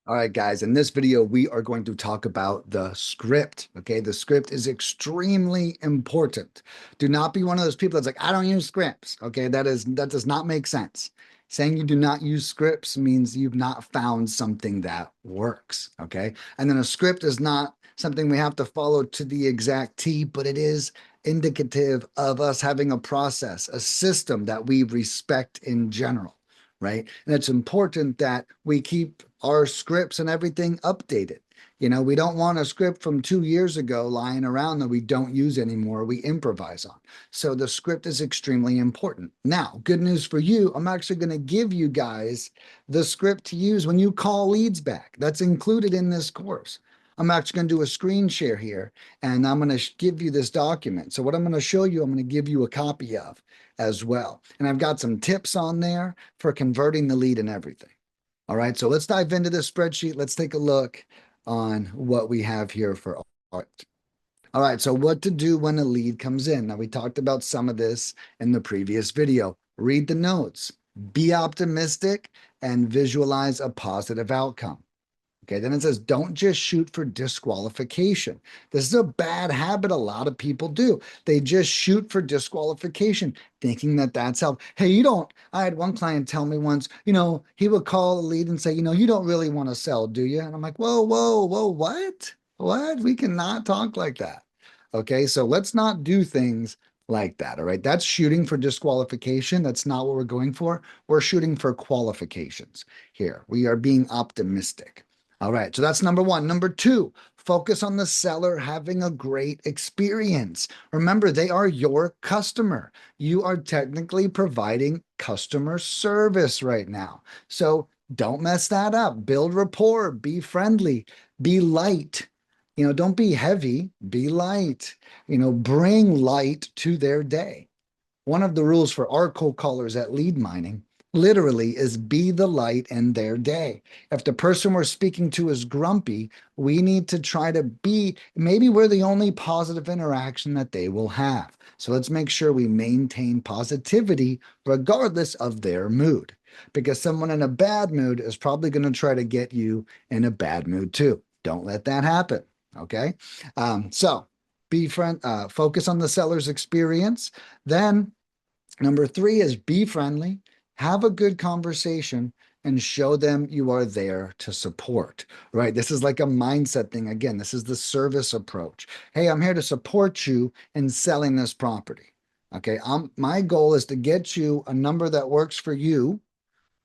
All right, guys, in this video, we are going to talk about the script. Okay, the script is extremely important. Do not be one of those people that's like, I don't use scripts. Okay, that does not make sense. Saying you do not use scripts means you've not found something that works. Okay, and then a script is not something we have to follow to the exact T, but it is indicative of us having a process, a system that we respect in general, right? And it's important that we keep our scripts and everything updated. We don't want a script from 2 years ago lying around that we don't use anymore, we improvise on. So the script is extremely important. Now, good news for you, I'm actually going to give you guys the script to use when you call leads back. That's included in this course. I'm actually going to do a screen share here and I'm going to give you this document. So what I'm going to show you, I'm going to give you a copy of as well. And I've got some tips on there for converting the lead and everything. All right, so let's dive into this spreadsheet. Let's take a look on what we have here for art. All right, so what to do when a lead comes in. Now, we talked about some of this in the previous video. Read the notes, be optimistic, and visualize a positive outcome. Okay, then it says, don't just shoot for disqualification. This is a bad habit a lot of people do. They just shoot for disqualification, thinking that that's how. Hey, you don't. I had one client tell me once, he would call a lead and say, you don't really want to sell, do you? And I'm like, whoa, whoa, whoa, what? What? We cannot talk like that. Okay, so let's not do things like that. All right, that's shooting for disqualification. That's not what we're going for. We're shooting for qualifications here. We are being optimistic. All right, so that's number one. Number two, focus on the seller having a great experience. Remember, they are your customer. You are technically providing customer service right now. So don't mess that up. Build rapport, be friendly, be light. Don't be heavy, be light. Bring light to their day. One of the rules for our cold callers at lead mining literally is be the light in their day. If the person we're speaking to is grumpy, we need to try to be, maybe we're the only positive interaction that they will have. So let's make sure we maintain positivity regardless of their mood, because someone in a bad mood is probably going to try to get you in a bad mood too. Don't let that happen. Okay. So focus on the seller's experience. Then number three is be friendly, have a good conversation, and show them you are there to support, right? This is like a mindset thing. Again, this is the service approach. Hey, I'm here to support you in selling this property. Okay. My goal is to get you a number that works for you.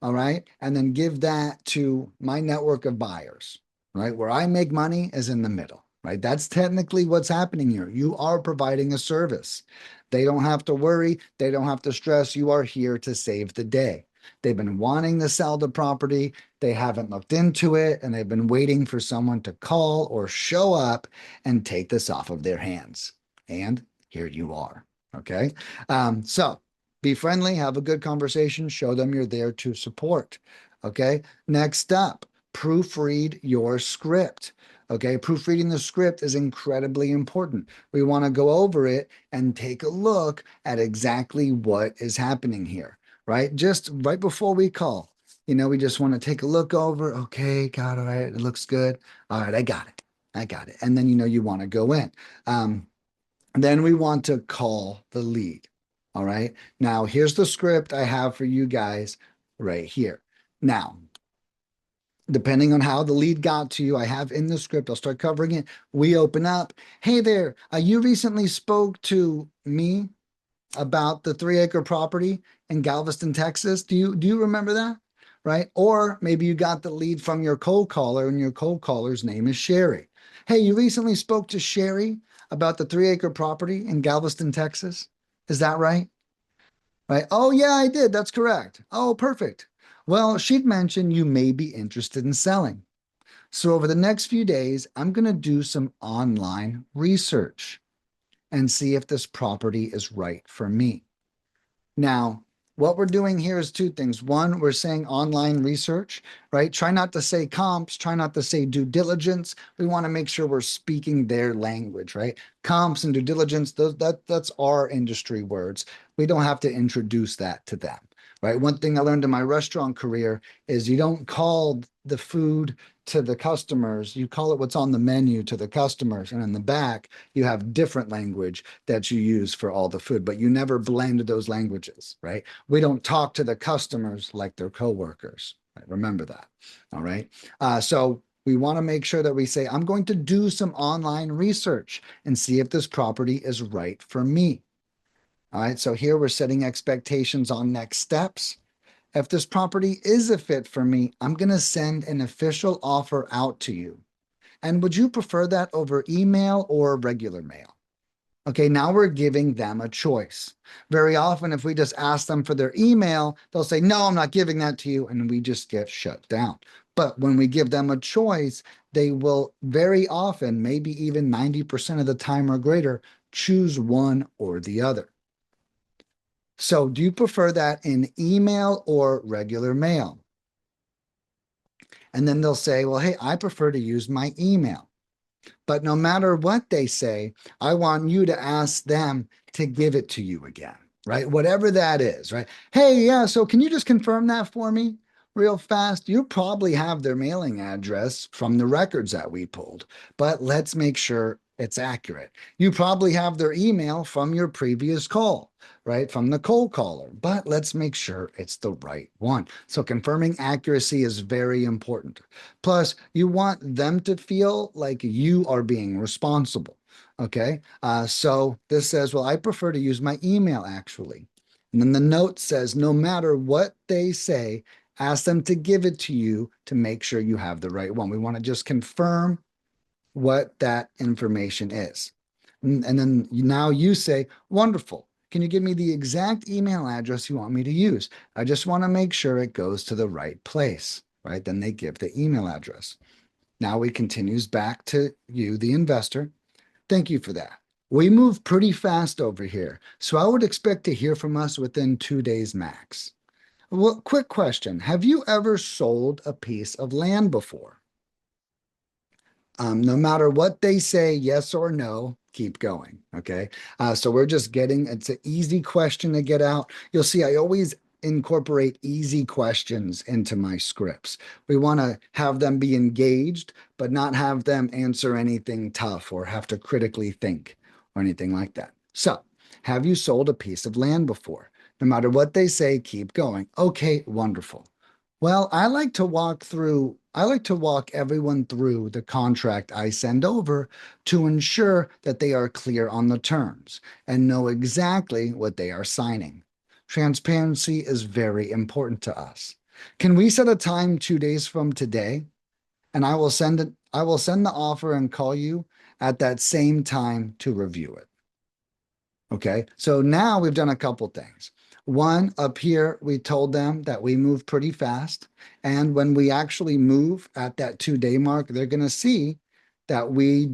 All right. And then give that to my network of buyers, right? Where I make money is in the middle, right? That's technically what's happening here. You are providing a service. They don't have to worry. They don't have to stress. You are here to save the day. They've been wanting to sell the property. They haven't looked into it, and they've been waiting for someone to call or show up and take this off of their hands. And here you are. Okay. So be friendly, have a good conversation, show them you're there to support. Okay. Next up, proofread your script. Okay. Proofreading the script is incredibly important. We want to go over it and take a look at exactly what is happening here, right? Just right before we call, we just want to take a look over. Okay. Got it. All right. It looks good. All right. I got it. I got it. And then, you want to go in. Then we want to call the lead. All right. Now, here's the script I have for you guys right here. Now, depending on how the lead got to you, I have in the script, I'll start covering it. We open up. Hey there, you recently spoke to me about the 3-acre property in Galveston, Texas. Do you remember that? Right? Or maybe you got the lead from your cold caller and your cold caller's name is Sherry. Hey, you recently spoke to Sherry about the 3-acre property in Galveston, Texas. Is that right? Right? Oh, yeah, I did. That's correct. Oh, perfect. Well, she'd mentioned you may be interested in selling. So over the next few days, I'm going to do some online research and see if this property is right for me. Now, what we're doing here is two things. One, we're saying online research, right? Try not to say comps, try not to say due diligence. We want to make sure we're speaking their language, right? Comps and due diligence, that's our industry words. We don't have to introduce that to them, right? One thing I learned in my restaurant career is you don't call the food to the customers, you call it what's on the menu to the customers, and in the back, you have different language that you use for all the food, but you never blend those languages, right? We don't talk to the customers like they're coworkers. Right? Remember that. All right. So we want to make sure that we say, I'm going to do some online research and see if this property is right for me. All right. So here we're setting expectations on next steps. If this property is a fit for me, I'm going to send an official offer out to you. And would you prefer that over email or regular mail? Okay, now we're giving them a choice. Very often, if we just ask them for their email, they'll say, no, I'm not giving that to you. And we just get shut down. But when we give them a choice, they will very often, maybe even 90% of the time or greater, choose one or the other. So, do you prefer that in email or regular mail? And then they'll say, well, hey, I prefer to use my email. But no matter what they say, I want you to ask them to give it to you again, right? Whatever that is, right? Hey, yeah, so can you just confirm that for me real fast? You probably have their mailing address from the records that we pulled, but let's make sure it's accurate. You probably have their email from your previous call, right? From the cold caller, but let's make sure it's the right one. So confirming accuracy is very important. Plus, you want them to feel like you are being responsible. Okay. So this says, well, I prefer to use my email actually. And then the note says, no matter what they say, ask them to give it to you to make sure you have the right one. We want to just confirm what that information is. And then now you say, wonderful. Can you give me the exact email address you want me to use? I just want to make sure it goes to the right place, right? Then they give the email address. Now we continues back to you, the investor. Thank you for that. We move pretty fast over here, so I would expect to hear from us within 2 days max. Well, quick question. Have you ever sold a piece of land before? No matter what they say, yes or no, keep going. Okay. So we're just getting, it's an easy question to get out. You'll see, I always incorporate easy questions into my scripts. We want to have them be engaged, but not have them answer anything tough or have to critically think or anything like that. So, have you sold a piece of land before? No matter what they say, keep going. Okay, wonderful. Well, I like to walk everyone through the contract I send over to ensure that they are clear on the terms and know exactly what they are signing. Transparency is very important to us. Can we set a time 2 days from today? And I will send the offer and call you at that same time to review it. Okay, so now we've done a couple things. One, up here, we told them that we move pretty fast. And when we actually move at that 2 day mark, they're going to see that we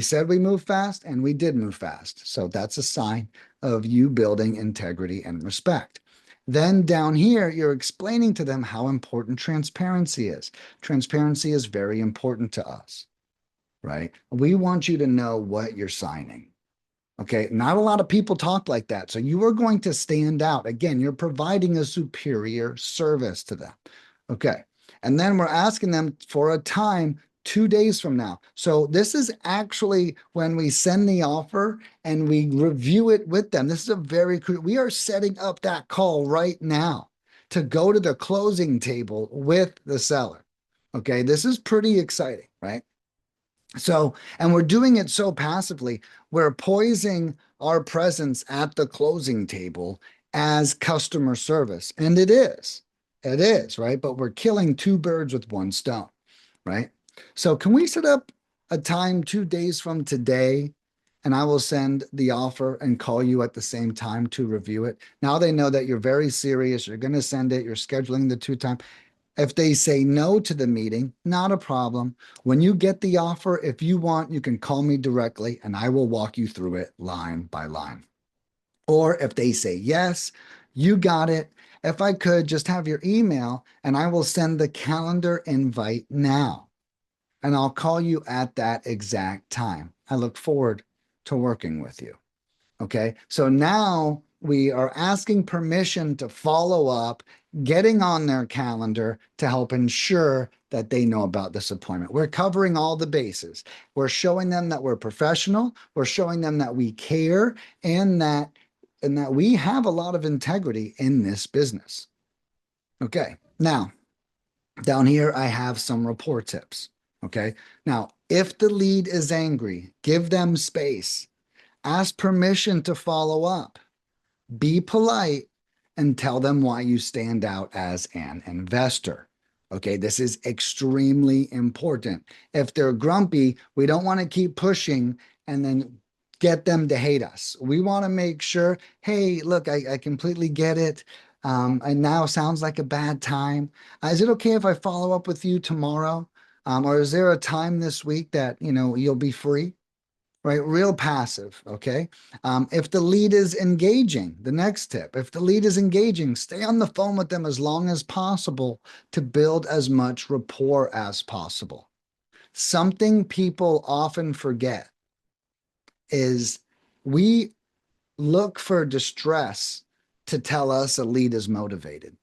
said we move fast and we did move fast. So that's a sign of you building integrity and respect. Then down here, you're explaining to them how important transparency is. Transparency is very important to us, right? We want you to know what you're signing. Okay, not a lot of people talk like that. So you are going to stand out. Again, you're providing a superior service to them. Okay, and then we're asking them for a time 2 days from now. So this is actually when we send the offer and we review it with them. This is a very crucial, we are setting up that call right now to go to the closing table with the seller. Okay, this is pretty exciting, right? So, and we're doing it so passively, we're poising our presence at the closing table as customer service. And it is, right? But we're killing two birds with one stone, right? So, can we set up a time 2 days from today? And I will send the offer and call you at the same time to review it. Now they know that you're very serious. You're going to send it. You're scheduling the 2 time. If they say no to the meeting, not a problem. When you get the offer, if you want, you can call me directly and I will walk you through it line by line. Or if they say yes, you got it. If I could just have your email and I will send the calendar invite now and I'll call you at that exact time. I look forward to working with you. Okay. So now we are asking permission to follow up, getting on their calendar to help ensure that they know about this appointment. We're covering all the bases. We're showing them that we're professional. We're showing them that we care and that we have a lot of integrity in this business. Okay. Now, down here, I have some rapport tips. Okay. Now, if the lead is angry, give them space. Ask permission to follow up. Be polite and tell them why you stand out as an investor. Okay, this is extremely important. If they're grumpy, we don't want to keep pushing and then get them to hate us. We want to make sure, hey, look, I completely get it. And now sounds like a bad time. Is it okay if I follow up with you tomorrow? Or is there a time this week that, you'll be free? Right? Real passive. Okay. If the lead is engaging, the next tip, if the lead is engaging, stay on the phone with them as long as possible to build as much rapport as possible. Something people often forget is we look for distress to tell us a lead is motivated.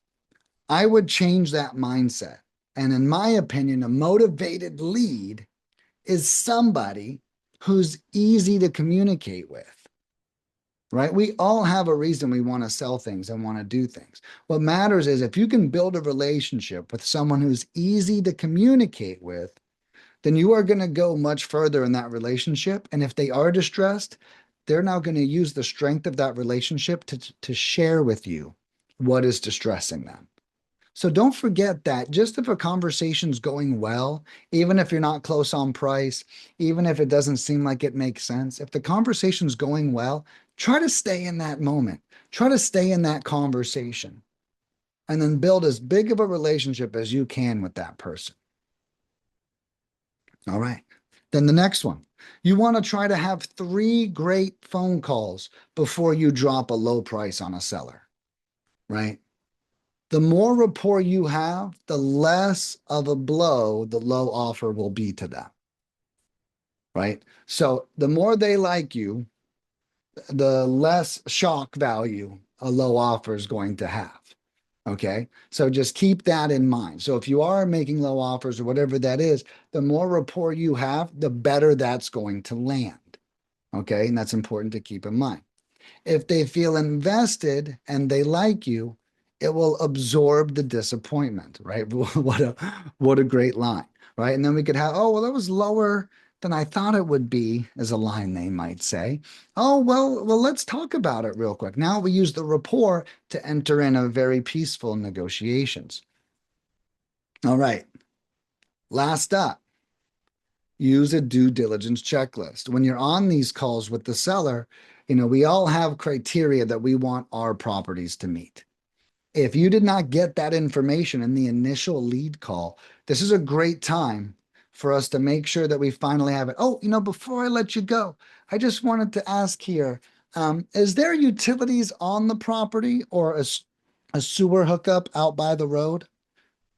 I would change that mindset. And in my opinion, a motivated lead is somebody who's easy to communicate with, right? We all have a reason we want to sell things and want to do things. What matters is if you can build a relationship with someone who's easy to communicate with, then you are going to go much further in that relationship. And if they are distressed, they're now going to use the strength of that relationship to share with you what is distressing them. So don't forget that just if a conversation's going well, even if you're not close on price, even if it doesn't seem like it makes sense, if the conversation's going well, try to stay in that moment. Try to stay in that conversation and then build as big of a relationship as you can with that person. All right. Then the next one, you want to try to have 3 great phone calls before you drop a low price on a seller, right? The more rapport you have, the less of a blow the low offer will be to them, right? So the more they like you, the less shock value a low offer is going to have. Okay. So just keep that in mind. So if you are making low offers or whatever that is, the more rapport you have, the better that's going to land. Okay. And that's important to keep in mind. If they feel invested and they like you, it will absorb the disappointment, right? What a great line, right? And then we could have, oh, well, that was lower than I thought it would be, is a line they might say. Oh, well, let's talk about it real quick. Now we use the rapport to enter in a very peaceful negotiations. All right. Last up, use a due diligence checklist. When you're on these calls with the seller, we all have criteria that we want our properties to meet. If you did not get that information in the initial lead call, this is a great time for us to make sure that we finally have it. Oh, before I let you go, I just wanted to ask here, is there utilities on the property or a sewer hookup out by the road?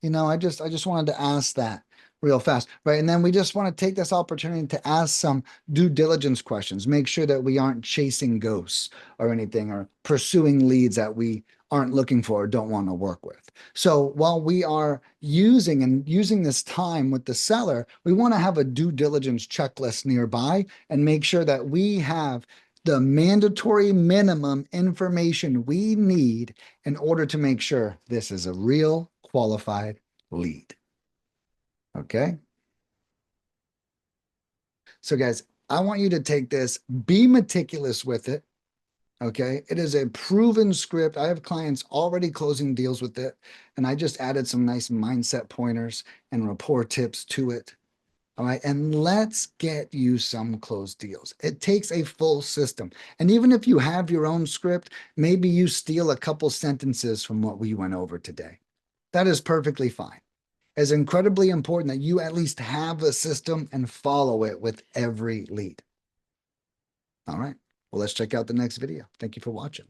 I just wanted to ask that real fast, right? And then we just want to take this opportunity to ask some due diligence questions, make sure that we aren't chasing ghosts or anything or pursuing leads that we aren't looking for or don't want to work with. So while we are using this time with the seller, we want to have a due diligence checklist nearby and make sure that we have the mandatory minimum information we need in order to make sure this is a real qualified lead. Okay. So guys, I want you to take this, be meticulous with it. Okay. It is a proven script. I have clients already closing deals with it. And I just added some nice mindset pointers and rapport tips to it. All right. And let's get you some closed deals. It takes a full system. And even if you have your own script, maybe you steal a couple sentences from what we went over today. That is perfectly fine. It's incredibly important that you at least have a system and follow it with every lead. All right. Well, let's check out the next video. Thank you for watching.